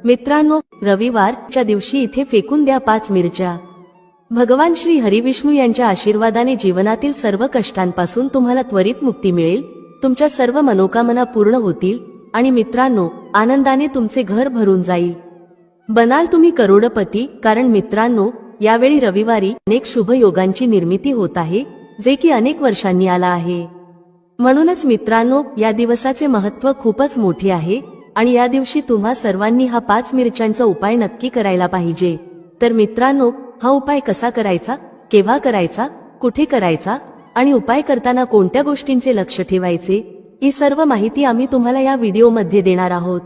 मित्रांनो, रविवारच्या दिवशी इथे फेकून द्या 5 मिरच्या। भगवान श्री हरिविष्णू यांच्या आशीर्वादाने जीवनातील सर्व कष्टांपासून तुम्हाला त्वरित मुक्ती मिळेल, तुमच्या सर्व मनोकामना पूर्ण होतील आणि मित्रांनो, आनंदाने तुमचे घर भरून जाईल। बनाल तुम्ही करोडपती, कारण मित्रांनो, यावेळी रविवारी अनेक शुभ योगांची निर्मिती होत आहे, जे की अनेक वर्षांनी आला आहे। म्हणूनच मित्रांनो, या दिवसाचे महत्त्व खूपच मोठे आहे आणि या दिवशी तुम्हा सर्वांनी हा 5 मिरच्यांचा उपाय नक्की करायला पाहिजे। तर मित्रांनो, हा उपाय कसा करायचा, केव्हा करायचा, कुठे करायचा आणि उपाय करताना कोणत्या गोष्टींचे लक्ष ठेवायचे, ही सर्व माहिती आम्ही तुम्हाला या व्हिडिओमध्ये देणार आहोत।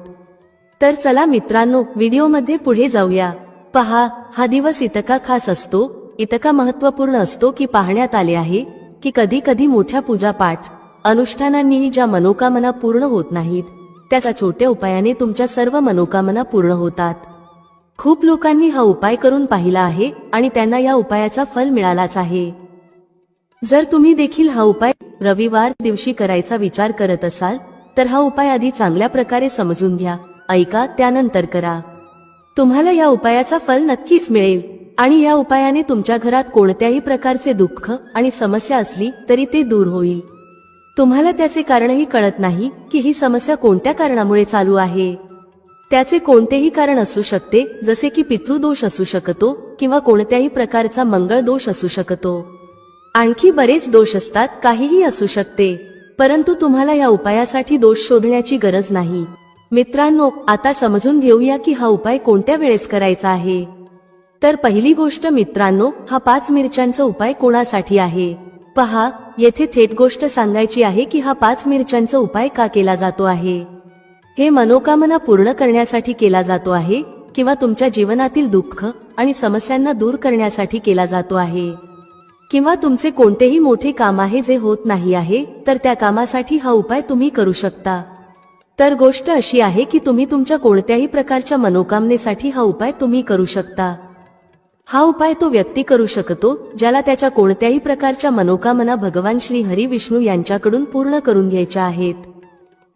तर चला मित्रांनो, व्हिडिओमध्ये पुढे जाऊया। पहा, हा दिवस इतका खास असतो, इतका महत्त्वपूर्ण असतो की पाहण्यात आले आहे की कधी कधी मोठ्या पूजापाठ अनुष्ठानांनीही ज्या मनोकामना पूर्ण होत नाहीत, त्या छोट्या उपायाने तुमच्या सर्व मनोकामना पूर्ण होतात। खूप लोकांनी हा उपाय करून पाहिला आहे आणि त्यांना या उपायाचा फल मिळालाच आहे। जर तुम्ही देखील हा उपाय रविवार दिवशी करायचा विचार करत असाल, तर हा उपाय आधी चांगल्या प्रकारे समजून घ्या, ऐका, त्यानंतर करा। तुम्हाला या उपायाचा फल नक्कीच मिळेल आणि या उपायाने तुमच्या घरात कोणत्याही प्रकारचे दुःख आणि समस्या असली तरी ते दूर होईल। तुम्हाला त्याचे कारणही कळत नाही की ही समस्या कोणत्या कारणामुळे चालू आहे। त्याचे कोणतेही कारण असू शकते, जसे की पितृदोष असू शकतो किंवा कोणत्याही प्रकारचा मंगळ दोष असू शकतो, आणखी बरेच दोष असतात, काहीही असू शकते। परंतु तुम्हाला या उपायासाठी दोष शोधण्याची गरज नाही। मित्रांनो, आता समजून घेऊया की हा उपाय कोणत्या वेळेस करायचा आहे। तर पहिली गोष्ट मित्रांनो, हा 5 मिरच्यांचा उपाय कोणासाठी आहे। पहा, येथे थेट गोष्ट सांगायची आहे की हा 5 मिरच्यांचा उपाय का केला जातो आहे। हे मनोकामना पूर्ण करण्यासाठी केला जातो आहे किंवा तुमच्या जीवनातील दुःख आणि समस्यांना दूर करण्यासाठी केला जातो आहे, किंवा तुमचे कोणतेही मोठे काम आहे जे होत नाही आहे, तर त्या कामासाठी हा उपाय तुम्ही करू शकता। तर गोष्ट अशी आहे की तुम्ही तुमच्या कोणत्याही प्रकारच्या मनोकामनेसाठी हा उपाय तुम्ही करू शकता। हा उपाय तो व्यक्ती करू शकतो ज्याला त्याच्या कोणत्याही प्रकारच्या मनोकामना भगवान श्री हरिविष्णू यांच्याकडून पूर्ण करून घ्यायच्या आहेत।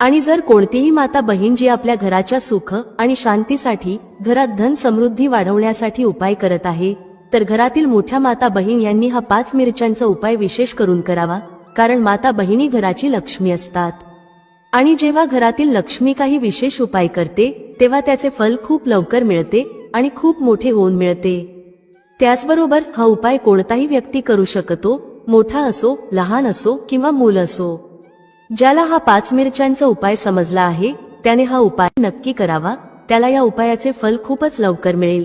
आणि जर कोणतीही माता बहीण जी आपल्या घराच्या सुख आणि शांतीसाठी, घरात धन समृद्धी वाढवण्यासाठी उपाय करत आहे, तर घरातील मोठ्या माता बहीण यांनी हा 5 मिरच्यांचा उपाय विशेष करून करावा, कारण माता बहिणी घराची लक्ष्मी असतात आणि जेव्हा घरातील लक्ष्मी काही विशेष उपाय करते, तेव्हा त्याचे फल खूप लवकर मिळते आणि खूप मोठे होऊन मिळते। त्याचबरोबर हा उपाय कोणताही व्यक्ती करू शकतो, मोठा असो, लहान असो किंवा मूल असो। ज्याला हा 5 मिरच्यांचा उपाय समजला आहे, त्याने हा उपाय नक्की करावा, त्याला या उपायाचे फल खूपच लवकर मिळेल।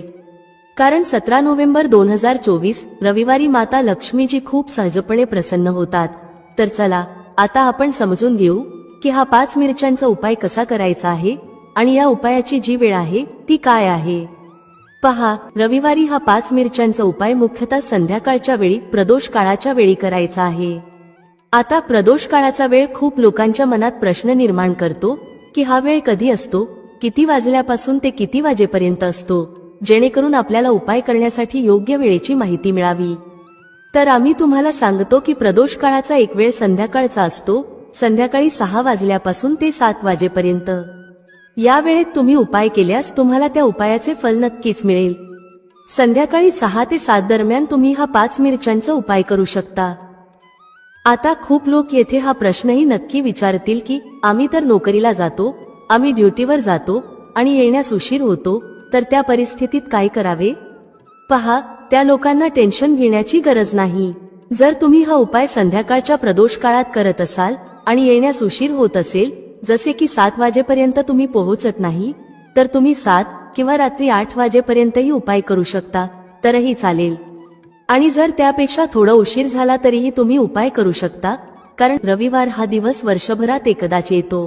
कारण 17 नोव्हेंबर 2024 रविवारी माता लक्ष्मीजी खूप सहजपणे प्रसन्न होतात। तर चला, आता आपण समजून घेऊ की हा 5 मिरच्यांचा उपाय कसा करायचा आहे आणि या उपायाची जी वेळ आहे ती काय आहे। पहा, रविवारी हा 5 मिरच्यांचा उपाय मुख्यतः संध्याकाळच्या वेळी, प्रदोष काळाच्या वेळी करायचा आहे। आता प्रदोष काळाचा वेळ खूप लोकांच्या मनात प्रश्न निर्माण करतो की हा वेळ कधी असतो, किती वाजल्यापासून ते किती वाजेपर्यंत असतो, जेणेकरून आपल्याला उपाय करण्यासाठी योग्य वेळेची माहिती मिळावी। तर आम्ही तुम्हाला सांगतो की प्रदोष काळाचा एक वेळ संध्याकाळचा असतो, संध्याकाळी 6 वाजल्यापासून ते 7 वाजेपर्यंत। या वेळेत तुम्ही उपाय केल्यास तुम्हाला त्या उपायाचे फल नक्कीच मिळेल। संध्याकाळी 6 ते 7 दरम्यान तुम्ही हा 5 मिरच्यांचा उपाय करू शकता। आता खूप लोक येथे हा प्रश्नही नक्की विचारतील की आम्ही तर नोकरीला जातो, आम्ही ड्युटीवर जातो आणि येण्यास उशीर होतो, तर त्या परिस्थितीत काय करावे। पहा, त्या लोकांना टेन्शन घेण्याची गरज नाही। जर तुम्ही हा उपाय संध्याकाळच्या प्रदोष काळात करत असाल आणि येण्यास उशीर होत असेल, जसे की 7 वाजेपर्यंत तुम्ही पोहोचत नाही, तर तुम्ही 7 किंवा रात्री 8 वाजेपर्यंतही उपाय करू शकता, तरही चालेल। आणि जर त्यापेक्षा थोडा उशीर झाला तरीही तुम्ही उपाय करू शकता, कारण रविवार हा दिवस वर्षभरात एकदाच येतो।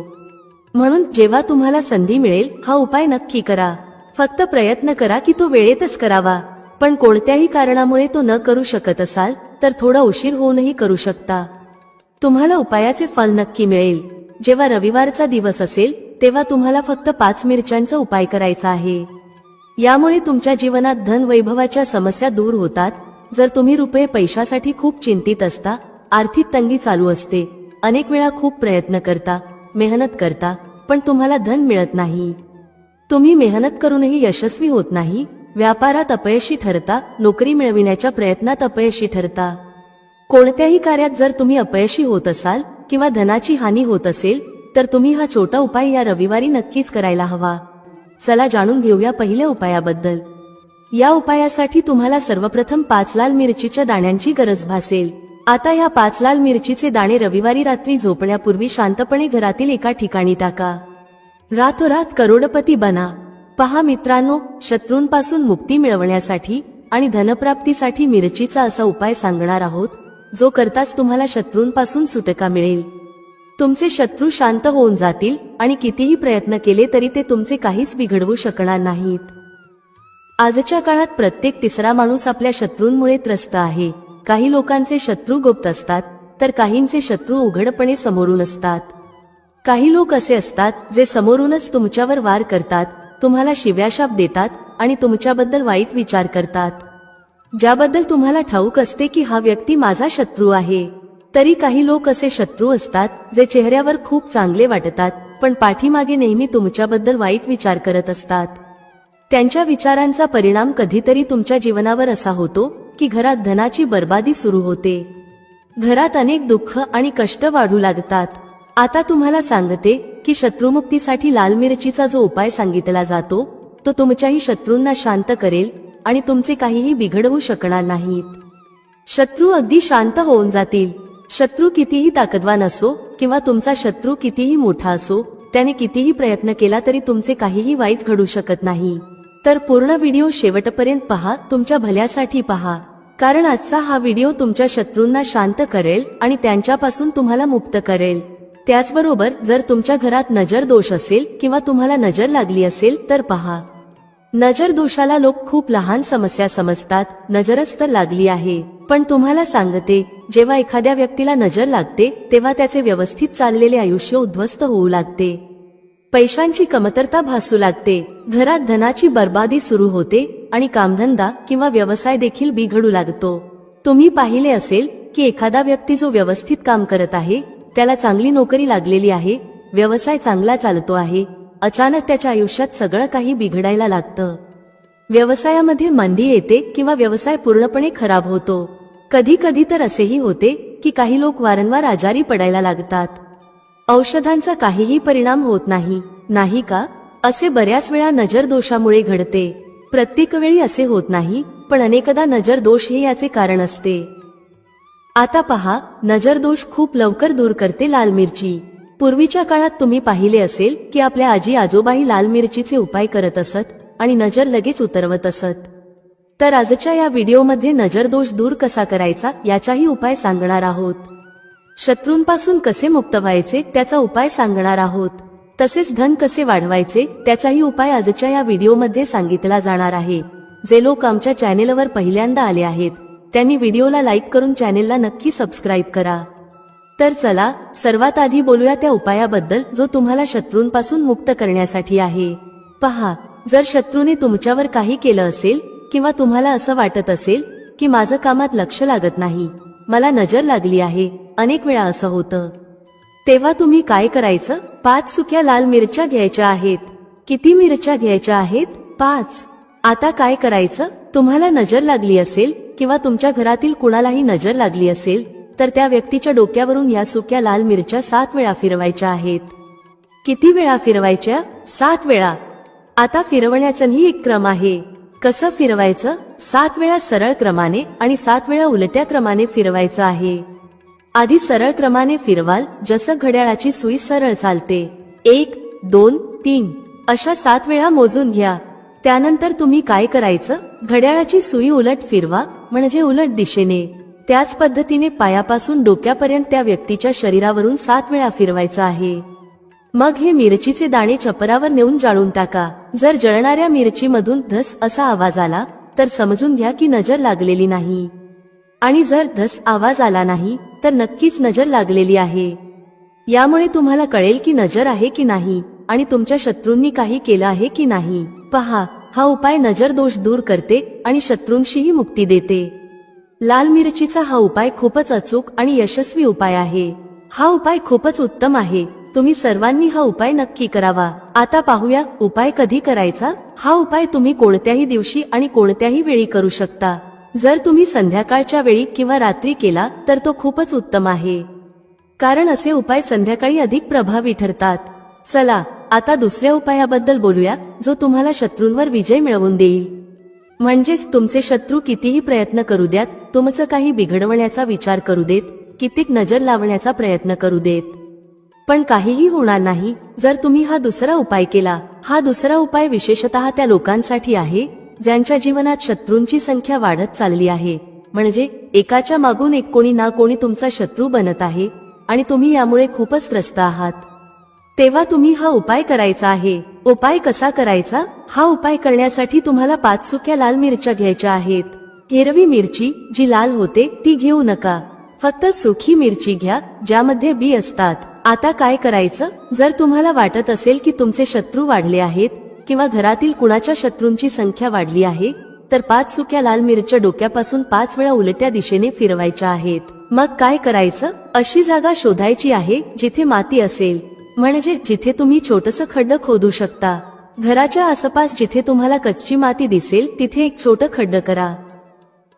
म्हणून जेव्हा तुम्हाला संधी मिळेल, हा उपाय नक्की करा। फक्त प्रयत्न करा की तो वेळेतच करावा। पण कोणत्याही कारणामुळे तो न करू शकत असाल, तर थोडा उशीर होऊनही करू शकता। तुम्हाला उपायाचे फल नक्की मिळेल। जेव्हा रविवारचा दिवस असेल, तेव्हा तुम्हाला फक्त 5 मिरच्यांचा उपाय करायचा आहे। यामुळे तुमच्या जीवनात धन वैभवाच्या समस्या दूर होतात। जर तुम्ही रुपये पैशासाठी खूप चिंतित असता, आर्थिक तंगी चालू असते, अनेक वेळा खूप प्रयत्न करता, मेहनत करता, पण तुम्हाला धन मिळत नाही, तुम्ही मेहनत करूनही यशस्वी होत नाही, व्यापारात अपयशी ठरता, नोकरी मिळविण्याच्या प्रयत्नात अपयशी ठरता. कोणत्याही कार्यात जर तुम्ही अपयशी होत असाल किंवा धनाची हानी होत असेल तर तुम्ही हा छोटा उपाय या रविवारी नक्कीच करायला हवा. चला जाणून घेऊया पहिल्या उपायाबद्दल. या उपायासाठी तुम्हाला सर्वप्रथम 5 लाल मिरचीच्या दाण्यांची गरज भासेल. आता या 5 लाल मिरचीचे दाणे रविवारी रात्री झोपण्यापूर्वी शांतपणे घरातील एका ठिकाणी टाका. रातोरात करोडपती बना. पहा मित्रांनो, शत्रूंपासून मुक्ती मिळवण्यासाठी आणि धनप्राप्तीसाठी मिरचीचा असा उपाय सांगणार आहोत जो करताच तुम्हाला शत्रूंपासून सुटका मिळेल. तुमचे शत्रू शांत होऊन जातील आणि कितीही प्रयत्न केले तरी ते तुमचे काहीच बिघडवू शकणार नाहीत. आजच्या काळात प्रत्येक तिसरा माणूस आपल्या शत्रूंमुळे त्रस्त आहे. काही लोकांचे शत्रू गुप्त असतात तर काहींचे शत्रू उघडपणे समोरून असतात. काही लोक असे असतात जे समोरूनच तुमच्यावर वार करतात, तुम्हाला शिव्याशाप देतात आणि तुमच्याबद्दल वाईट विचार करतात, ज्याबद्दल तुम्हाला ठाऊक असते की हा व्यक्ती माझा शत्रू आहे. तरी काही लोक असे शत्रू असतात जे चेहऱ्यावर खूप चांगले वाटतात पण पाठीमागे नेहमी तुमच्याबद्दल वाईट विचार करत असतात. त्यांच्या विचारांचा परिणाम कधीतरी तुमच्या जीवनावर असा होतो की घरात धनाची बर्बादी सुरू होते. घरात अनेक दुःख आणि कष्ट वाढू लागतात. आता तुम्हाला सांगते की शत्रुमुक्तीसाठी लाल मिरचीचा जो उपाय सांगितला जातो तो तुमच्याही शत्रूंना शांत करेल आणि तुमचे काहीही बिघडवू शकणार नाहीत. शत्रू अगदी शांत होऊन जातील. शत्रू कितीही ताकदवान असो किंवा तुमचा शत्रू कितीही मोठा असो, त्याने कितीही प्रयत्न केला तरी तुमचे काहीही वाईट घडू शकत नाही. तर पूर्ण व्हिडिओ शेवटपर्यंत पहा, तुमच्या भल्यासाठी पहा, कारण आजचा हा व्हिडिओ तुमच्या शत्रूंना शांत करेल आणि त्यांच्यापासून तुम्हाला मुक्त करेल. त्याचबरोबर जर तुमच्या घरात नजर दोष असेल किंवा तुम्हाला नजर लागली असेल तर पहा. नजर दोषाला लोक खूप लहान समस्या समजतात, नजरच तर लागली आहे. पण तुम्हाला सांगते, जेव्हा एखाद्या व्यक्तीला नजर लागते तेव्हा त्याचे व्यवस्थित चाललेले आयुष्य उद्ध्वस्त होऊ लागते. पैशांची कमतरता भासू लागते, घरात धनाची बर्बादी सुरू होते आणि कामधंदा किंवा व्यवसाय देखील बिघडू लागतो. तुम्ही पाहिले असेल की एखादा व्यक्ती जो व्यवस्थित काम करत आहे, त्याला चांगली नोकरी लागलेली आहे, व्यवसाय चांगला चालतो आहे, अचानक त्याच्या आयुष्यात सगळं काही बिघडायला लागतं. व्यवसायामध्ये मंदी येते किंवा व्यवसाय पूर्णपणे खराब होतो. कधी कधी तर असेही होते की काही लोक वारंवार आजारी पडायला लागतात. औषधांचा काहीही परिणाम होत नाही, नाही का? असे बऱ्याच वेळा नजर दोषामुळे घडते. प्रत्येक वेळी असे होत नाही, पण अनेकदा नजर दोष हे याचे कारण असते. आता पहा, नजर दोष खूप लवकर दूर करते लाल मिरची. पूर्वीच्या काळात तुम्ही पाहिले असेल की आपल्या आजी आजोबाही लाल मिरचीचे उपाय करत असत आणि नजर लगेच उतरवत असत. तर आजच्या या व्हिडिओमध्ये नजर दोष दूर कसा करायचा याचाही उपाय सांगणार आहोत. शत्रूंपासून कसे मुक्त व्हायचे त्याचा उपाय सांगणार आहोत. तसेच धन कसे वाढवायचे त्याचाही उपाय आजच्या या व्हिडिओमध्ये सांगितला जाणार आहे. जे लोक आमच्या चॅनेलवर पहिल्यांदा आले आहेत त्यांनी व्हिडिओला लाईक करून चॅनेलला नक्की सबस्क्राईब करा. तर चला सर्वात आधी बोलूया त्या उपायाबद्दल जो तुम्हाला शत्रूंपासून मुक्त करण्यासाठी आहे. पहा, जर शत्रूने तुमच्यावर काही केलं असेल किंवा तुम्हाला असं वाटत असेल की माझं कामात लक्ष लागत नाही, मला नजर लागली आहे, अनेक वेळा असं होतं, तेव्हा तुम्ही काय करायचं? 5 सुक्या लाल मिरच्या घ्यायच्या आहेत. किती मिरच्या घ्यायच्या आहेत? 5. आता काय करायचं? तुम्हाला नजर लागली असेल किंवा तुमच्या घरातील कुणालाही नजर लागली असेल तर त्या व्यक्तीच्या डोक्यावरून या सुक्या लाल मिरच्या 7 वेळा फिरवायच्या आहेत. किती वेळा फिरवायच्या? 7 वेळा. आता फिरवण्याचाही एक क्रम आहे. कसं फिरवायचं? 7 वेळा सरळ क्रमाने आणि 7 वेळा उलट्या क्रमाने फिरवायचं आहे. आधी सरळ क्रमाने फिरवाल, जसं घड्याळाची सुई सरळ चालते. 1, 2, 3 अशा 7 वेळा मोजून घ्या. त्यानंतर तुम्ही काय करायचं? घड्याळाची सुई उलट फिरवा, म्हणजे उलट दिशेने. त्याच पद्धतीने पायापासून डोक्यापर्यंत त्या व्यक्तीच्या शरीरावरून 7 वेळा फिरवायचं आहे. मग हे मिरचीचे दाणे छपरावर नेऊन जाळून टाका. जर जळणाऱ्या मिरचीमधून धस असा आवाज आला तर समजून घ्या की नजर लागलेली नाही, आणि जर धस आवाज आला नाही तर नक्कीच नजर लागलेली आहे. यामुळे तुम्हाला कळेल की नजर आहे की नाही आणि तुमच्या शत्रूंनी काही केलं आहे की नाही. पहा, हा उपाय नजर दोष दूर करते आणि शत्रूंशीही मुक्ती देते. लाल मिरचीचा हा उपाय खूपच अचूक आणि यशस्वी उपाय आहे. हा उपाय खूपच उत्तम आहे तुम्ही सर्वांनी हा उपाय नक्की करावा। आता पाहूया उपाय कधी करायचा। हा उपाय तुम्ही कोणत्याही दिवशी आणि कोणत्याही वेळी करू शकता। जर तुम्ही संध्याकाळच्या वेळी किंवा रात्री केला तर तो खूपच उत्तम आहे, कारण असे उपाय संध्याकाळी अधिक प्रभावी ठरतात। चला आता दुसऱ्या उपायाबद्दल बोलूया, जो तुम्हाला शत्रूंवर विजय मिळवून देईल। म्हणजेच तुमचे शत्रू कितीही प्रयत्न करू द्यात, तुमचं काही बिघडवण्याचा विचार करू देत, कितीक नजर लावण्याचा प्रयत्न करू देत, पण काहीही होणार नाही जर तुम्ही हा दुसरा उपाय केला। हा दुसरा उपाय विशेषतः त्या लोकांसाठी आहे ज्यांच्या जीवनात शत्रूंची संख्या वाढत चालली आहे, म्हणजे एकाच्या मागून एक कोणी ना कोणी तुमचा शत्रू बनत आहे आणि तुम्ही यामुळे खूपच त्रस्त आहात। तेव्हा तुम्ही हा उपाय करायचा आहे। उपाय कसा करायचा? हा उपाय करण्यासाठी तुम्हाला 5 सुक्या लाल मिरच्या घ्यायच्या आहेत। हिरवी मिरची जी लाल होते ती घेऊ नका, फक्त सुकी मिरची घ्या ज्यामध्ये बी असतात। आता काय करायचं? जर तुम्हाला वाटत असेल की तुमचे शत्रू वाढले आहेत किंवा घरातील कुणाच्या शत्रूंची संख्या वाढली आहे, तर 5 सुक्या लाल मिरच्या डोक्यापासून 5 वेळा उलट्या दिशेने फिरवायच्या आहेत। मग काय करायचं? अशी जागा शोधायची आहे जिथे माती असेल, म्हणजे जिथे तुम्ही छोटंसं खड्ड खोदू शकता। घराच्या आसपास जिथे तुम्हाला कच्ची माती दिसेल तिथे एक छोटं खड्ड करा।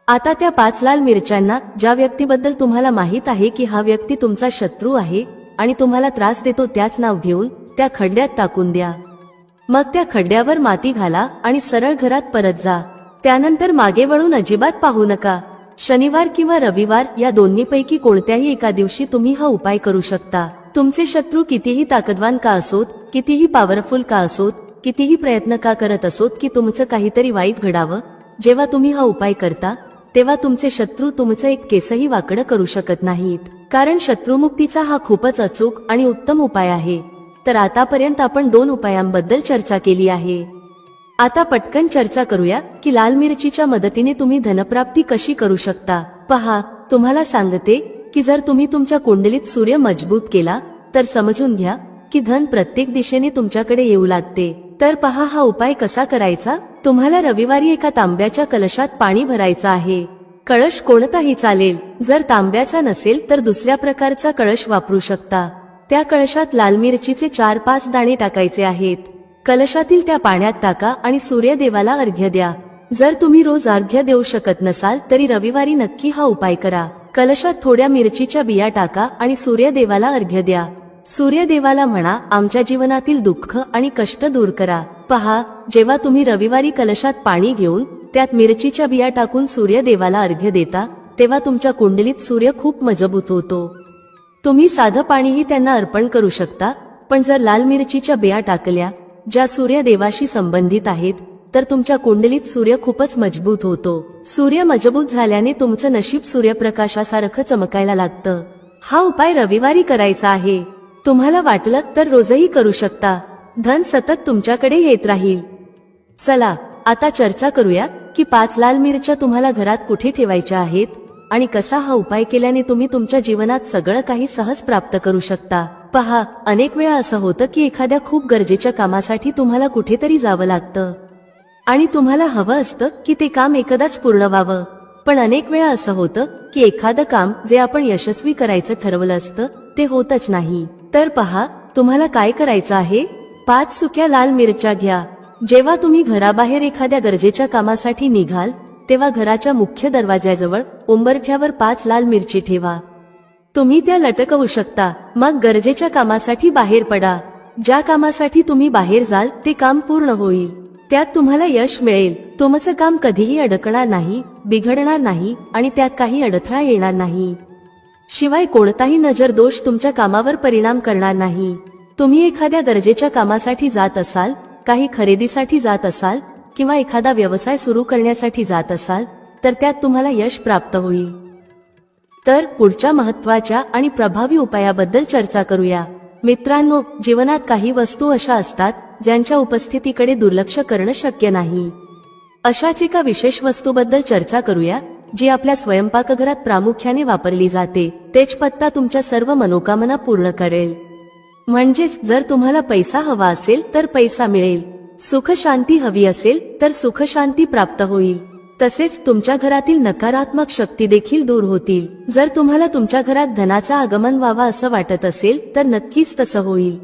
आता त्या 5 लाल मिरच्यांना ज्या व्यक्तीबद्दल तुम्हाला माहित आहे की हा व्यक्ती तुमचा शत्रू आहे आणि तुम्हाला त्रास देतो त्याच नाव घेऊन त्या खड्ड्यात टाकून द्या। मग त्या खड्ड्यावर माती घाला आणि सरळ घरात परत जा। त्यानंतर मागे वळून अजिबात पाहू नका। शनिवार किंवा रविवार या दोन्हीपैकी कोणत्याही एका दिवशी तुम्ही हा उपाय करू शकता। तुमचे शत्रू कितीही ताकदवान का असोत, कितीही पॉवरफुल का असोत, कितीही प्रयत्न का करत असोत की तुमचं काहीतरी वाईट घडावं, जेव्हा तुम्ही हा उपाय करता तेव्हा तुमचे शत्रू तुमचं एक केसही वाकडं करू शकत नाहीत, कारण शत्रुमुक्तीचा हा खूपच अचूक आणि उत्तम उपाय आहे। तर आतापर्यंत आपण 2 उपायांबद्दल चर्चा केली आहे। आता पटकन चर्चा करूया की लाल मिरचीच्या मदतीने तुम्ही धनप्राप्ती कशी करू शकता। पहा, तुम्हाला सांगते की जर तुम्ही तुमच्या कुंडलीत सूर्य मजबूत केला तर समजून घ्या की धन प्रत्येक दिशेने तुमच्याकडे येऊ लागते। तर पहा हा उपाय कसा करायचा। तुम्हाला रविवारी एका तांब्याच्या कलशात पाणी भरायचं आहे। कळश कोणताही चालेल, जर तांब्याचा नसेल तर दुसऱ्या प्रकारचा कळश वापरू शकता। त्या कळशात लाल मिरचीचे 4-5 दाणे टाकायचे आहेत। कलशातील त्या पाण्यात टाका आणि सूर्यदेवाला अर्घ्य द्या। जर तुम्ही रोज अर्घ्य देऊ शकत नसाल तरी रविवारी नक्की हा उपाय करा। कलशात थोड्या मिरचीच्या बिया टाका आणि सूर्यदेवाला अर्घ्य द्या। सूर्यदेवाला म्हणा, आमच्या जीवनातील दुःख आणि कष्ट दूर करा। पहा, जेव्हा तुम्ही रविवारी कलशात पाणी घेऊन त्यात मिरचीच्या बिया टाकून सूर्यदेवाला अर्घ्य देता तेव्हा तुमच्या कुंडलीत सूर्य खूप मजबूत होतो। तुम्ही साधं पाणीही त्यांना अर्पण करू शकता, पण जर लाल मिरचीच्या बिया टाकल्या ज्या सूर्यदेवाशी संबंधित आहेत तर तुमच्या कुंडलीत सूर्य खूपच मजबूत होतो। सूर्य मजबूत झाल्याने तुमचं नशीब सूर्यप्रकाशासारखं चमकायला लागतं। हा उपाय रविवारी करायचा आहे। तुम्हाला वाटलं तर रोजही करू शकता। धन सतत तुमच्याकडे येत राहील। चला आता चर्चा करूया की 5 लाल मिरच्या तुम्हाला घरात कुठे ठेवायच्या आहेत आणि कसा हा उपाय केल्याने तुम्ही तुमच्या जीवनात सगळं काही सहज प्राप्त करू शकता। पहा, अनेक वेळा असं होतं की एखाद्या खूप गरजेच्या कामासाठी तुम्हाला कुठेतरी जावं लागतं आणि तुम्हाला हवं असतं की ते काम एकदाच पूर्ण व्हावं, पण अनेक वेळा असं होतं की एखादं काम जे आपण यशस्वी करायचं ठरवलं असतं ते होतच नाही। तर पहा, तुम्हाला काय करायचं आहे। 5 सुक्या लाल मिरच्या घ्या। जेव्हा तुम्ही घराबाहेर एखाद्या गरजेच्या कामासाठी निघाल तेव्हा घराच्या मुख्य दरवाज्याजवळ उंबरठ्यावर 5 लाल मिरची ठेवा। तुम्ही त्या लटकवू शकता। मग गरजेच्या कामासाठी बाहेर पडा। ज्या कामासाठी तुम्ही बाहेर जाल ते काम पूर्ण होईल, त्यात तुम्हाला यश मिळेल। तुमचं काम कधीही अडकणार नाही, बिघडणार नाही आणि त्यात काही अडथळा येणार नाही। शिवाय कोणताही नजर दोष तुमच्या कामावर परिणाम करणार नाही। तुम्ही एखाद्या गरजेच्या कामासाठी जात असाल, काही खरेदीसाठी जात असाल किंवा एखादा व्यवसाय सुरू करण्यासाठी जात असाल तर त्यात तुम्हाला यश प्राप्त होईल। तर पुढच्या महत्त्वाच्या आणि प्रभावी उपायाबद्दल चर्चा करूया। मित्रांनो, जीवनात काही वस्तू अशा असतात ज्यांच्या उपस्थितीकडे दुर्लक्ष करणं शक्य नाही। अशाच एका विशेष वस्तूबद्दल चर्चा करूया जी आपल्या स्वयंपाकघरात प्रामुख्याने वापरली जाते। तेजपत्ता तुमच्या सर्व मनोकामना पूर्ण करेल। म्हणजेच जर तुम्हाला पैसा हवा असेल तर पैसा मिळेल, सुख शांती हवी असेल तर सुख शांती प्राप्त होईल, तसेच तुमच्या घरातील नकारात्मक शक्ती देखील दूर होतील. जर तुम्हाला तुमच्या घरात धनाचा आगमन व्हावा असं वाटत असेल तर नक्कीच तसं होईल.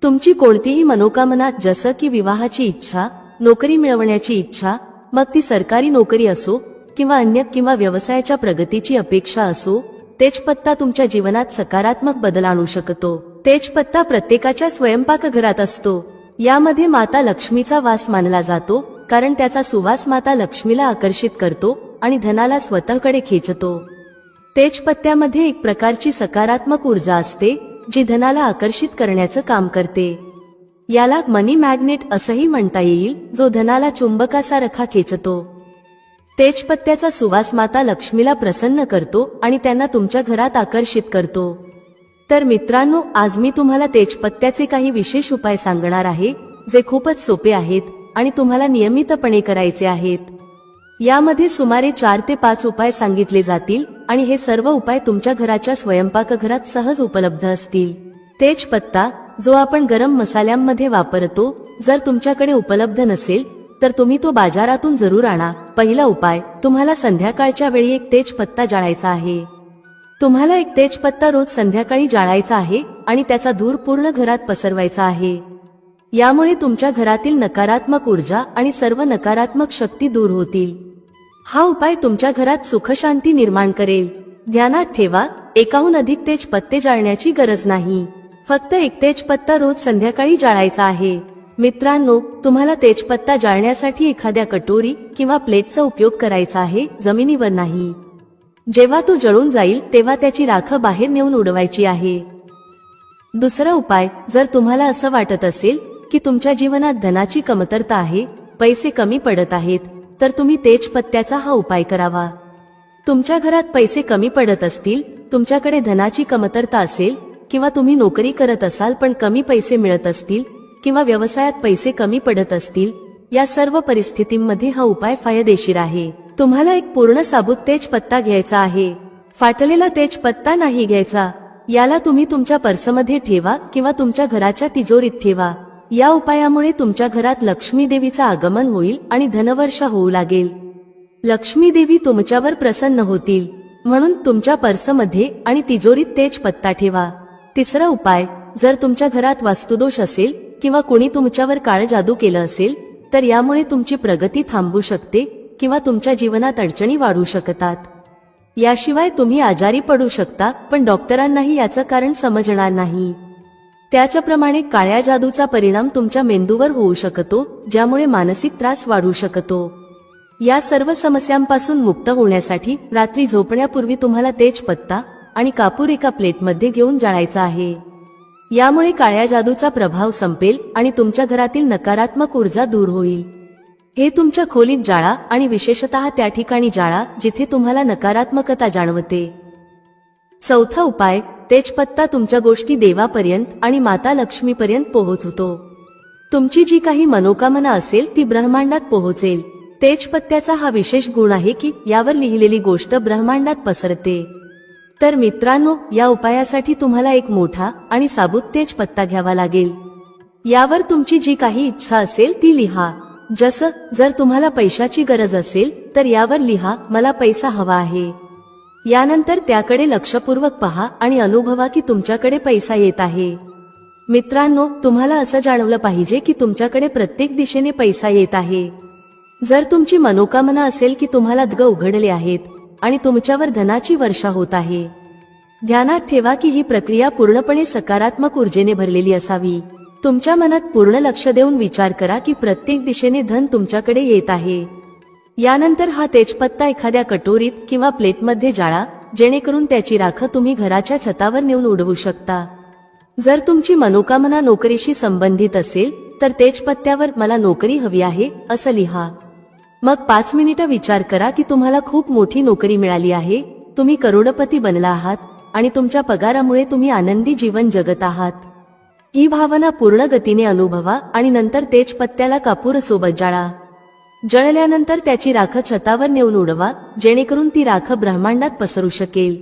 तुमची कोणतीही मनोकामना, जसं की विवाहाची इच्छा, नोकरी मिळवण्याची इच्छा, मग ती सरकारी नोकरी असो किंवा अन्य किंवा व्यवसायाच्या प्रगतीची अपेक्षा असो, तेजपत्ता तुमच्या जीवनात सकारात्मक बदल आणू शकतो. तेजपत्ता प्रत्येकाच्या स्वयंपाकघरात असतो. यामध्ये माता लक्ष्मीचा वास मानला जातो, कारण त्याचा सुवास माता लक्ष्मीला आकर्षित करतो आणि धनाला स्वतःकडे खेचतो. तेजपत्त्यामध्ये एक प्रकारची सकारात्मक ऊर्जा असते, जी धनाला आकर्षित करण्याचं काम करते. याला मनी मॅग्नेट असंही म्हणता येईल, जो धनाला चुंबकासारखा खेचतो. तेजपत्त्याचा सुवास माता लक्ष्मीला प्रसन्न करतो आणि त्यांना तुमच्या घरात आकर्षित करतो. तर मित्रांनो, आज मी तुम्हाला तेजपत्त्याचे काही विशेष उपाय सांगणार आहे, जे खूपच सोपे आहेत आणि तुम्हाला नियमितपणे करायचे आहेत. यामध्ये सुमारे 4 ते 5 उपाय सांगितले जातील आणि हे सर्व उपाय तुमच्या घराच्या स्वयंपाकघरात सहज उपलब्ध असतील. तेजपत्ता, जो आपण गरम मसाल्यांमध्ये वापरतो, जर तुमच्याकडे उपलब्ध नसेल तर तुम्ही तो बाजारातून जरूर आणा. पहिला उपाय, तुम्हाला संध्याकाळच्या वेळी एक तेजपत्ता जाळायचा आहे. तुम्हाला एक तेजपत्ता रोज संध्याकाळी जाळायचा आहे आणि त्याचा धूर पूर्ण घरात पसरवायचा आहे. यामुळे तुमच्या घरातील नकारात्मक ऊर्जा आणि सर्व नकारात्मक शक्ती दूर होतील. हा उपाय तुमच्या घरात सुखशांती निर्माण करेल. ध्यानात ठेवा, एकाहून अधिक तेजपत्ते जाळण्याची गरज नाही. फक्त एक तेजपत्ता रोज संध्याकाळी जाळायचा आहे. मित्रांनो, तुम्हाला तेजपत्ता जाळण्यासाठी एखाद्या कटोरी किंवा प्लेटचा उपयोग करायचा आहे, जमिनीवर नाही. जेव्हा तो जळून जाईल तेव्हा त्याची राख बाहेर नेऊन उडवायची आहे. दुसरा उपाय, जर तुम्हाला असं वाटत असेल की तुमच्या जीवनात धनाची कमतरता आहे, पैसे कमी पडत आहेत, तर तुम्ही तेजपत्त्याचा हा उपाय करावा. तुमच्या घरात पैसे कमी पडत असतील, तुमच्याकडे धनाची कमतरता असेल किंवा तुम्ही नोकरी करत असाल पण कमी पैसे मिळत असतील किंवा व्यवसायात पैसे कमी पडत असतील, या सर्व परिस्थितींमध्ये हा उपाय फायदेशीर आहे. तुम्हाला एक पूर्ण साबूत तेजपत्ता घ्यायचा आहे. फाटलेला तेजपत्ता नाही घ्यायचा. याला तुम्ही तुमच्या पर्समध्ये ठेवा किंवा तुमच्या घराच्या तिजोरीत ठेवा. या उपायामुळे तुमच्या घरात लक्ष्मी देवीचा आगमन होईल आणि धनवर्षा होऊ लागेल. लक्ष्मी देवी तुमच्यावर प्रसन्न होतील. म्हणून तुमच्या पर्समध्ये आणि तिजोरीत तेजपत्ता ठेवा. तिसरा उपाय, जर तुमच्या घरात वास्तुदोष असेल किंवा कोणी तुमच्यावर काळ जादू केलं असेल, तर यामुळे तुमची प्रगती थांबू शकते किंवा तुमच्या जीवनात अडचणी वाढू शकतात. याशिवाय तुम्ही आजारी पडू शकता, पण डॉक्टरांनाही याचं कारण समजणार नाही. त्याचप्रमाणे काळ्या जादूचा परिणाम तुमच्या मेंदूवर होऊ शकतो, ज्यामुळे मानसिक त्रास वाढू शकतो. या सर्व समस्यांपासून मुक्त होण्यासाठी रात्री झोपण्यापूर्वी तुम्हाला तेजपत्ता आणि कापूर एका प्लेटमध्ये घेऊन जाळायचा आहे. यामुळे काळ्या जादूचा प्रभाव संपेल आणि तुमच्या घरातील नकारात्मक ऊर्जा दूर होईल. हे तुमच्या खोलीत जाळा आणि विशेषतः त्या ठिकाणी जाळा जिथे तुम्हाला नकारात्मकता जाणवते. चौथा उपाय, तेजपत्ता तुमच्या गोष्टी देवापर्यंत आणि माता लक्ष्मीपर्यंत पोहोचवतो. तुमची जी काही मनोकामना असेल ती ब्रह्मांडात पोहोचेल. तेजपत्त्याचा हा विशेष गुण आहे की यावर लिहिलेली गोष्ट ब्रह्मांडात पसरते. तर मित्रांनो, या उपायासाठी तुम्हाला एक मोठा आणि साबूत तेजपत्ता घ्यावा लागेल. यावर तुमची जी काही इच्छा असेल ती लिहा. जर तुम्हाला पैशाची गरज असेल तर यावर लिहा, मला पैसा हवा आहे. यानंतर त्याकडे लक्षपूर्वक पहा आणि अनुभवा की तुमच्याकडे पैसा येत आहे. मित्रांनो, तुम्हाला असं जाणवलं पाहिजे की तुमच्याकडे प्रत्येक दिशेने पैसा येत आहे. जर तुमची मनोकामना असेल की तुम्हाला द्वार उघडले आहेत आणि तुमच्यावर धनाची वर्षा होत आहे, ध्यानात ठेवा की ही प्रक्रिया पूर्णपणे सकारात्मक ऊर्जेने भरलेली असावी. तुमच्या मनात पूर्ण लक्ष देऊन विचार करा की प्रत्येक दिशेने धन तुमच्याकडे येत आहे. यानंतर हा तेजपत्ता एखाद्या कटोरीत किंवा प्लेटमध्ये जाळा, जेणेकरून त्याची राख तुम्ही घराच्या छतावर नेऊन उडवू शकता. जर तुमची मनोकामना नोकरीशी संबंधित असेल तर तेजपत्त्यावर मला नोकरी हवी आहे असं लिहा. मग 5 मिनिटं विचार करा की तुम्हाला खूप मोठी नोकरी मिळाली आहे, तुम्ही करोडपती बनला आहात आणि तुमच्या पगारामुळे तुम्ही आनंदी जीवन जगत आहात. ही भावना पूर्ण गतीने अनुभवा आणि नंतर तेजपत्त्याला कापूर सोबत जाळा. जळल्यानंतर त्याची राख छतावर नेऊन उडवा, जेणेकरून ती राख ब्रह्मांडात पसरू शकेल.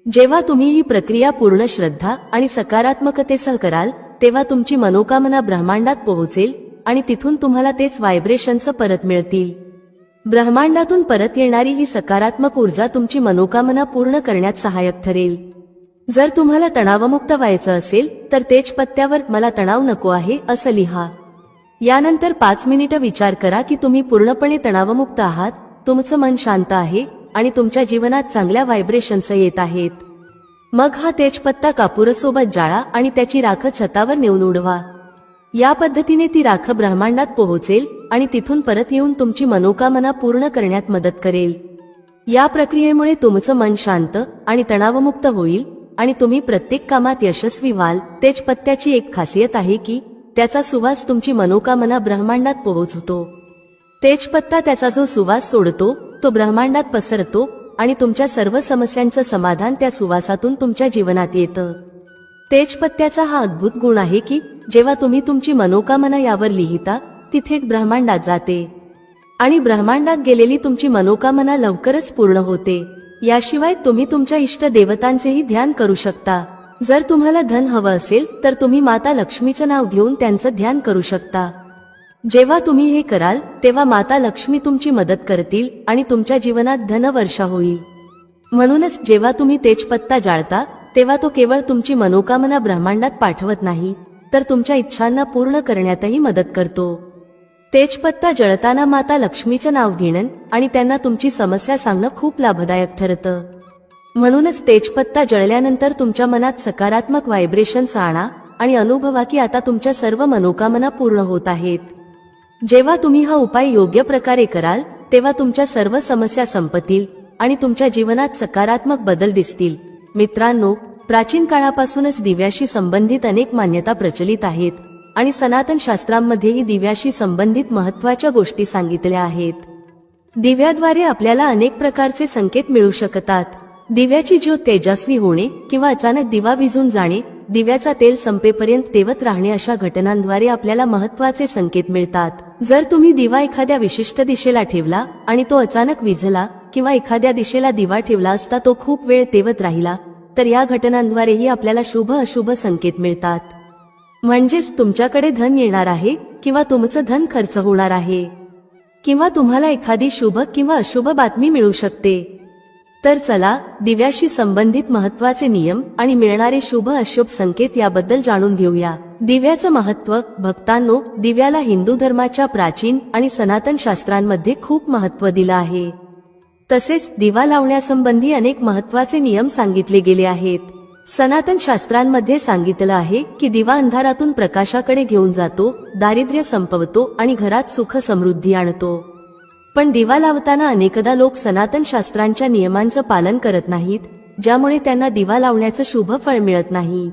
जेव्हा तुम्ही ही प्रक्रिया पूर्ण श्रद्धा आणि सकारात्मकतेसह कराल, तेव्हा तुमची मनोकामना ब्रह्मांडात पोहोचेल आणि तिथून तुम्हाला तेच व्हायब्रेशन्स परत मिळतील. ब्रह्मांडातून परत येणारी ही सकारात्मक ऊर्जा तुमची मनोकामना पूर्ण करण्यात सहाय्यक ठरेल. जर तुम्हाला तणावमुक्त व्हायचं असेल तर तेजपत्त्यावर मला तणाव नको आहे असं लिहा. यानंतर 5 मिनिटं विचार करा की तुम्ही पूर्णपणे तणावमुक्त आहात, तुमचं मन शांत आहे आणि तुमच्या जीवनात चांगल्या व्हायब्रेशन्स येत आहेत. मग हा तेजपत्ता कापूरसोबत जाळा आणि त्याची राख छतावर नेऊन उडवा. या पद्धतीने ती राख ब्रह्मांडात पोहोचेल आणि तिथून परत येऊन तुमची मनोकामना पूर्ण करण्यात मदत करेल. या प्रक्रियेमुळे तुमचं मन शांत आणि तणावमुक्त होईल आणि तुम्ही प्रत्येक कामात यशस्वी व्हाल. तेजपत्त्याची एक खासियत आहे की त्याचा सुवास तुमची मनोकामना ब्रह्मांडात पोहोचवतो. तेजपत्ता त्याचा जो सुवास सोडतो तो ब्रह्मांडात पसरतो आणि तुमच्या सर्व समस्यांचं समाधान त्या सुवासातून तुमच्या जीवनात येतं. तेजपत्त्याचा हा अद्भुत गुण आहे की जेव्हा तुम्ही तुमची मनोकामना यावर लिहिता ती थेट ब्रह्मांडात जाते आणि ब्रह्मांडात गेलेली तुमची मनोकामना लवकरच पूर्ण होते. याशिवाय तुम्ही तुमच्या इष्ट देवतांचेही ध्यान करू शकता. जर तुम्हाला धन हवं असेल तर तुम्ही माता लक्ष्मीचं नाव घेऊन त्यांचं ध्यान करू शकता. जेव्हा तुम्ही हे कराल तेव्हा माता लक्ष्मी तुमची मदत करतील आणि तुमच्या जीवनात धनवर्षा होईल. म्हणूनच जेव्हा तुम्ही तेजपत्ता जाळता तेव्हा तो केवळ तुमची मनोकामना ब्रह्मांडात पाठवत नाही तर तुमच्या इच्छांना पूर्ण करण्यातही मदत करतो. तेजपत्ता जळताना माता लक्ष्मीचं नाव घेणं आणि त्यांना तुमची समस्या सांगणं खूप लाभदायक ठरतं. म्हणूनच तेजपत्ता जळल्यानंतर तुमच्या मनात सकारात्मक व्हायब्रेशन्स आणा आणि अनुभवा की आता तुमच्या सर्व मनोकामना पूर्ण होत आहेत. जेव्हा तुम्ही हा उपाय योग्य प्रकारे कराल तेव्हा तुमच्या सर्व समस्या संपतील आणि तुमच्या जीवनात सकारात्मक बदल दिसतील. मित्रांनो, प्राचीन काळापासूनच दिव्याशी संबंधित अनेक मान्यता प्रचलित आहेत आणि सनातन शास्त्रांमध्येही दिव्याशी संबंधित महत्त्वाच्या गोष्टी सांगितल्या आहेत. दिव्याद्वारे आपल्याला अनेक प्रकारचे संकेत मिळू शकतात. दिव्याची ज्योत तेजस्वी होणे किंवा अचानक दिवा विझून जाणे, दिव्याचा तेल संपेपर्यंत तेवत राहणे अशा घटनांद्वारे आपल्याला महत्त्वाचे संकेत मिळतात. जर तुम्ही दिवा एखाद्या विशिष्ट दिशेला ठेवला आणि तो अचानक विझला किंवा एखाद्या दिशेला दिवा ठेवला असता तो खूप वेळ तेवत राहिला तर या घटनांद्वारेही आपल्याला शुभ अशुभ संकेत मिळतात. म्हणजेच तुमच्याकडे धन येणार आहे किंवा तुमचं धन खर्च होणार आहे किंवा तुम्हाला एखादी शुभ किंवा अशुभ बातमी मिळू शकते. तर चला दिव्याशी संबंधित महत्त्वाचे नियम आणि मिळणारे शुभ अशुभ संकेत याबद्दल जाणून घेऊया. दिव्याचं महत्त्व. भक्तांनो, दिव्याला हिंदू धर्माच्या प्राचीन आणि सनातन शास्त्रांमध्ये खूप महत्त्व दिलं आहे. तसेच दिवा लावण्यासंबंधी अनेक महत्त्वाचे नियम सांगितले गेले आहेत. सनातन शास्त्रांमध्ये सांगितलं आहे की दिवा अंधारातून प्रकाशाकडे घेऊन जातो, दारिद्र्य संपवतो आणि घरात सुख समृद्धी आणतो. पण दिवा लावताना अनेकदा लोक सनातन शास्त्रांच्या नियमांचं पालन करत नाहीत, ज्यामुळे त्यांना दिवा लावण्याचं शुभ फळ मिळत नाही.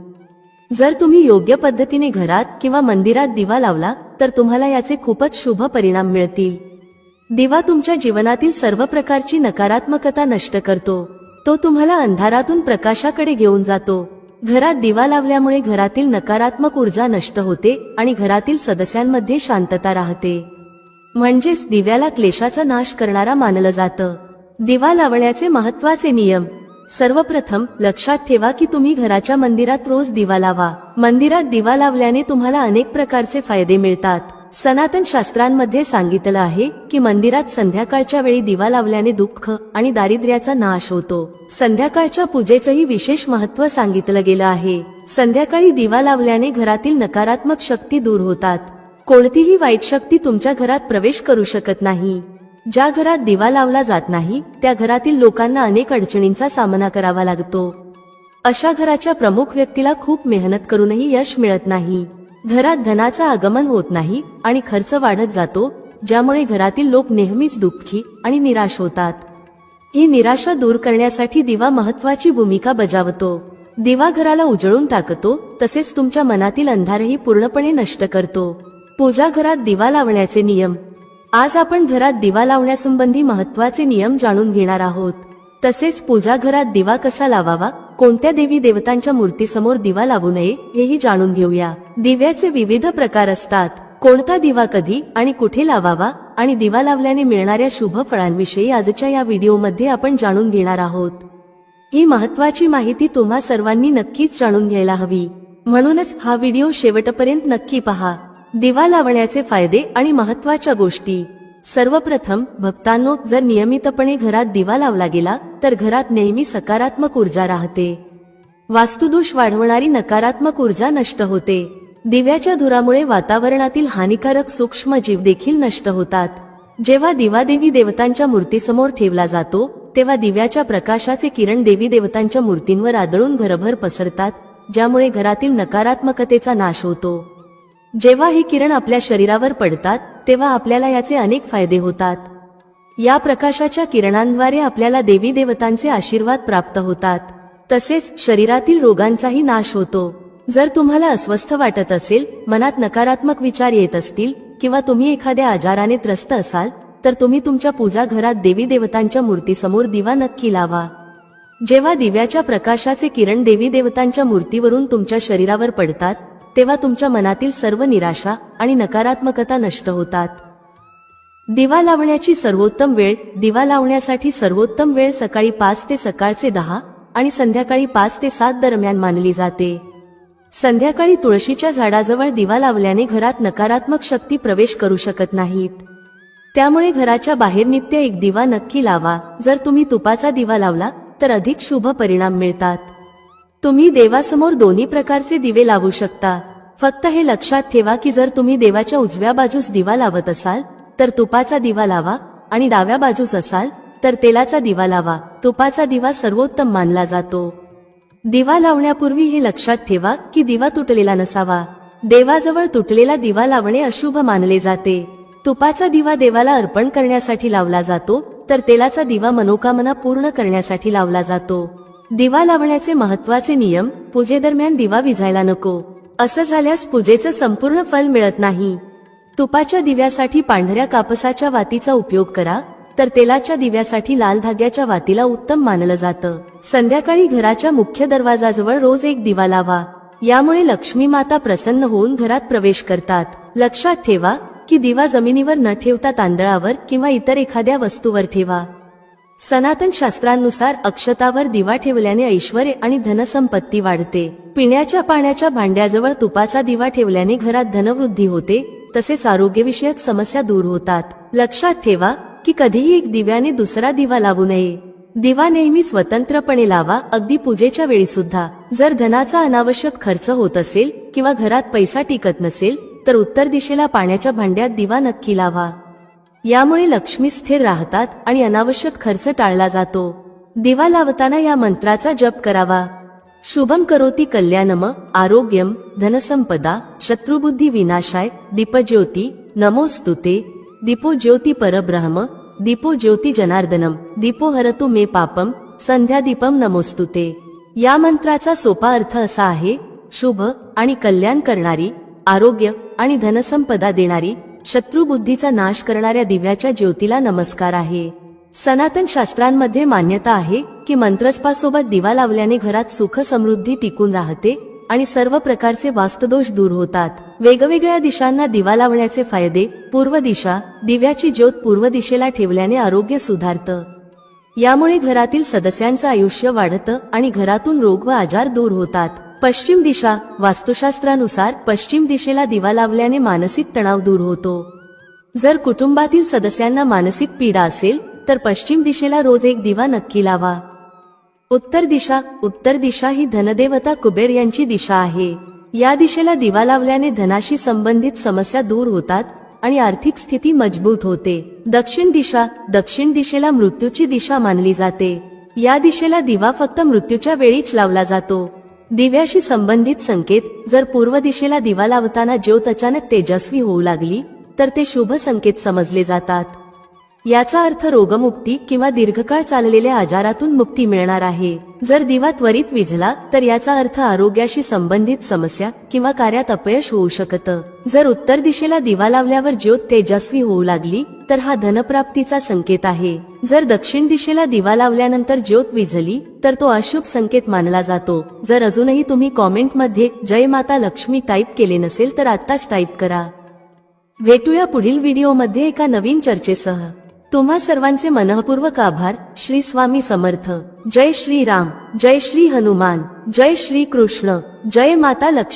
जर तुम्ही योग्य पद्धतीने घरात किंवा मंदिरात दिवा लावला तर तुम्हाला याचे खूपच शुभ परिणाम मिळतील. दिवा तुमच्या जीवनातील सर्व प्रकारची नकारात्मकता नष्ट करतो. तो तुम्हाला अंधारातून प्रकाशाकडे घेऊन जातो. घरात दिवा लावल्यामुळे घरातील नकारात्मक ऊर्जा नष्ट होते आणि घरातील सदस्यांमध्ये शांतता राहते. म्हणजेच दिव्याला क्लेशाचा नाश करणारा मानलं जातं. दिवा लावण्याचे महत्त्वाचे नियम. सर्वप्रथम लक्षात ठेवा की तुम्ही घराच्या मंदिरात रोज दिवा लावा. मंदिरात दिवा लावल्याने तुम्हाला अनेक प्रकारचे फायदे मिळतात. सनातन शास्त्रांमध्ये सांगितलं आहे की मंदिरात संध्याकाळच्या वेळी दिवा लावल्याने दुःख आणि दारिद्र्याचा नाश होतो. संध्याकाळच्या पूजेचंही विशेष महत्त्व सांगितलं गेलं आहे. संध्याकाळी दिवा लावल्याने घरातील नकारात्मक शक्ती दूर होतात. कोणतीही वाईट शक्ती तुमच्या घरात प्रवेश करू शकत नाही. ज्या घरात दिवा लावला जात नाही त्या घरातील लोकांना अनेक अडचणींचा सामना करावा लागतो. अशा घराच्या प्रमुख व्यक्तीला खूप मेहनत करूनही यश मिळत नाही. घरात धनाचं आगमन होत नाही आणि खर्च वाढत जातो, ज्यामुळे घरातील लोक नेहमीच दुःखी आणि निराश होतात. ही निराशा दूर करण्यासाठी दिवा महत्त्वाची भूमिका बजावतो. दिवा घराला उजळून टाकतो, तसेच तुमच्या मनातील अंधारही पूर्णपणे नष्ट करतो. पूजा घरात दिवा लावण्याचे नियम. आज आपण घरात दिवा लावण्यासंबंधी महत्त्वाचे नियम जाणून घेणार आहोत. तसेच पूजा घरात दिवा कसा लावावा, कोणत्या देवी देवतांच्या मूर्तीसमोर दिवा लावू नये हेही जाणून घेऊया. दिव्याचे विविध प्रकार असतात. कोणता दिवा कधी आणि कुठे लावावा आणि दिवा लावल्याने मिळणाऱ्या शुभ फळांविषयी आजच्या या व्हिडिओमध्ये आपण जाणून घेणार आहोत. ही महत्त्वाची माहिती तुम्हा सर्वांनी नक्कीच जाणून घ्यायला हवी, म्हणूनच हा व्हिडिओ शेवटपर्यंत नक्की पहा. दिवा लावण्याचे फायदे आणि महत्त्वाच्या गोष्टी. सर्वप्रथम भक्तांनो, जर नियमितपणे घरात दिवा लावला गेला तर घरात नेहमी सकारात्मक ऊर्जा राहते. वास्तुदोष वाढवणारी नकारात्मक ऊर्जा नष्ट होते. दिव्याच्या धुरामुळे वातावरणातील हानिकारक सूक्ष्म जीव देखील नष्ट होतात. जेव्हा दिवा देवी देवतांच्या मूर्तीसमोर ठेवला जातो तेव्हा दिव्याच्या प्रकाशाचे किरण देवी देवतांच्या मूर्तींवर आदळून घरभर पसरतात, ज्यामुळे घरातील नकारात्मकतेचा नाश होतो. जेव्हा हे किरण आपल्या शरीरावर पडतात तेव्हा आपल्याला याचे अनेक फायदे होतात. या प्रकाशाच्या किरणांद्वारे आपल्याला देवी देवतांचे आशीर्वाद प्राप्त होतात. तसेच शरीरातील रोगांचाही नाश होतो. जर तुम्हाला अस्वस्थ वाटत असेल, मनात नकारात्मक विचार येत असतील किंवा तुम्ही एखाद्या आजाराने त्रस्त असाल तर तुम्ही तुमच्या पूजा घरात देवी देवतांच्या मूर्तीसमोर दिवा नक्की लावा. जेव्हा दिव्याच्या प्रकाशाचे किरण देवी देवतांच्या मूर्तीवरून तुमच्या शरीरावर पडतात तेव्हा तुमच्या मनातील सर्व निराशा आणि नकारात्मकता नष्ट होतात. दिवा लावण्याची सर्वोत्तम वेळ. दिवा लावण्यासाठी सर्वोत्तम वेळ सकाळी 5 ते सकाळचे 10 आणि संध्याकाळी 5 ते 7 दरम्यान मानली जाते. संध्याकाळी तुळशीच्या झाडाजवळ दिवा लावल्याने घरात नकारात्मक शक्ती प्रवेश करू शकत नाहीत. त्यामुळे घराच्या बाहेर नित्य एक दिवा नक्की लावा. जर तुम्ही तुपाचा दिवा लावला तर अधिक शुभ परिणाम मिळतात. तुम्ही देवासमोर दोन्ही प्रकारचे दिवे लावू शकता. फक्त हे लक्षात ठेवा की जर तुम्ही देवाच्या उजव्या बाजूस दिवा लावत असाल तर तुपाचा दिवा लावा आणि डाव्या बाजूस असाल तर तेलाचा दिवा लावा. तुपाचा दिवा सर्वोत्तम मानला जातो. दिवा लावण्यापूर्वी हे लक्षात ठेवा की दिवा तुटलेला नसावा. देवाजवळ तुटलेला दिवा लावणे अशुभ मानले जाते. तुपाचा दिवा देवाला अर्पण करण्यासाठी लावला जातो तर तेलाचा दिवा मनोकामना पूर्ण करण्यासाठी लावला जातो. दिवा लावण्याचे महत्त्वाचे नियम. पूजेदरम्यान दिवा विझायला नको. असं झाल्यास पूजेचं संपूर्ण फल मिळत नाही. तुपाच्या दिव्यासाठी पांढऱ्या कापसाच्या वातीचा उपयोग करा, तर तेलाच्या दिव्यासाठी लाल धाग्याच्या वातीला उत्तम मानलं जातं. संध्याकाळी घराच्या मुख्य दरवाजाजवळ रोज एक दिवा लावा. यामुळे लक्ष्मी माता प्रसन्न होऊन घरात प्रवेश करतात. लक्षात ठेवा की दिवा जमिनीवर न ठेवता तांदळावर किंवा इतर एखाद्या वस्तूवर ठेवा. सनातन शास्त्रांनुसार अक्षतावर दिवा ठेवल्याने ऐश्वर्य आणि धनसंपत्ती वाढते. पिण्याच्या पाण्याच्या भांड्याजवळ तुपाचा दिवा ठेवल्याने घरात धनवृद्धी होते. तसेच आरोग्यविषयक समस्या दूर होतात. लक्षात ठेवा की कधीही एक दिव्याने दुसरा दिवा लावू नये. दिवा नेहमी स्वतंत्रपणे लावा, अगदी पूजेच्या वेळी सुद्धा. जर धनाचा अनावश्यक खर्च होत असेल किंवा घरात पैसा टिकत नसेल तर उत्तर दिशेला पाण्याच्या भांड्यात दिवा नक्की लावा. यामुळे लक्ष्मी स्थिर राहतात आणि अनावश्यक खर्च टाळला जातो. दिवा लावताना या मंत्राचा जप करावा. शुभम करोति कल्याणम, आरोग्यम, धनसंपदा, शत्रुबुद्धी विनाशाय, दीपज्योती नमोस्तुते, दीपो ज्योती परब्रह्म, दीपो ज्योती जनार्दनम, दीपो हरतु मे पापम, संध्या दीपम नमोस्तुते. या मंत्राचा सोपा अर्थ असा आहे: शुभ आणि कल्याण करणारी, आरोग्य आणि धनसंपदा देणारी, शत्रुबुद्धीचा नाश करणाऱ्या दिव्याच्या ज्योतीला नमस्कार आहे. सनातन शास्त्रांमध्ये मान्यता आहे की मंत्रजपासोबत दिवा लावल्याने घरात सुख समृद्धी टिकून राहते आणि सर्व प्रकारचे वास्तुदोष दूर होतात. वेगवेगळ्या दिशांना दिवा लावण्याचे फायदे. पूर्व दिशा. दिव्याची ज्योत पूर्व दिशेला ठेवल्याने आरोग्य सुधारतं. यामुळे घरातील सदस्यांचं आयुष्य वाढतं आणि घरातून रोग व आजार दूर होतात. पश्चिम दिशा. वास्तुशास्त्रानुसार पश्चिम दिशेला दिवा लावल्याने मानसिक तणाव दूर होतो. जर कुटुंबातील सदस्यांना मानसिक पीडा असेल तर पश्चिम दिशेला रोज एक दिवा नक्की लावा. उत्तर दिशा. उत्तर दिशा ही धनदेवता कुबेर यांची दिशा आहे. या दिशेला दिवा लावल्याने धनाशी संबंधित समस्या दूर होतात आणि आर्थिक स्थिती मजबूत होते. दक्षिण दिशा. दक्षिण दिशेला मृत्यूची दिशा मानली जाते. या दिशेला दिवा फक्त मृत्यूच्या वेळीच लावला जातो. दिव्याशी संबंधित संकेत. जर पूर्व दिशेला दिवा लावताना ज्योत अचानक तेजस्वी होऊ लागली तर ते शुभ संकेत समजले जातात. याचा अर्थ रोगमुक्ती किंवा दीर्घकाळ चाललेल्या आजारातून मुक्ती मिळणार आहे. जर दिवा त्वरित विझला तर याचा अर्थ आरोग्याशी संबंधित समस्या किंवा कार्यात अपयश होऊ शकतं. जर उत्तर दिशेला दिवा लावल्यावर ज्योत तेजस्वी होऊ लागली तर हा धनप्राप्तीचा संकेत आहे. जर दक्षिण दिशेला दिवा लावल्यानंतर ज्योत विझली तर तो अशुभ संकेत मानला जातो. जर अजूनही तुम्ही कॉमेंटमध्ये जय माता लक्ष्मी टाईप केले नसेल तर आत्ताच टाईप करा. भेटूया पुढील व्हिडिओमध्ये एका नवीन चर्चेसह. तुम्हा सर्वांचे मनःपूर्वक आभार. श्री स्वामी समर्थ. जय श्री राम, जय श्री हनुमान, जय श्री कृष्ण, जय माता लक्ष्मी.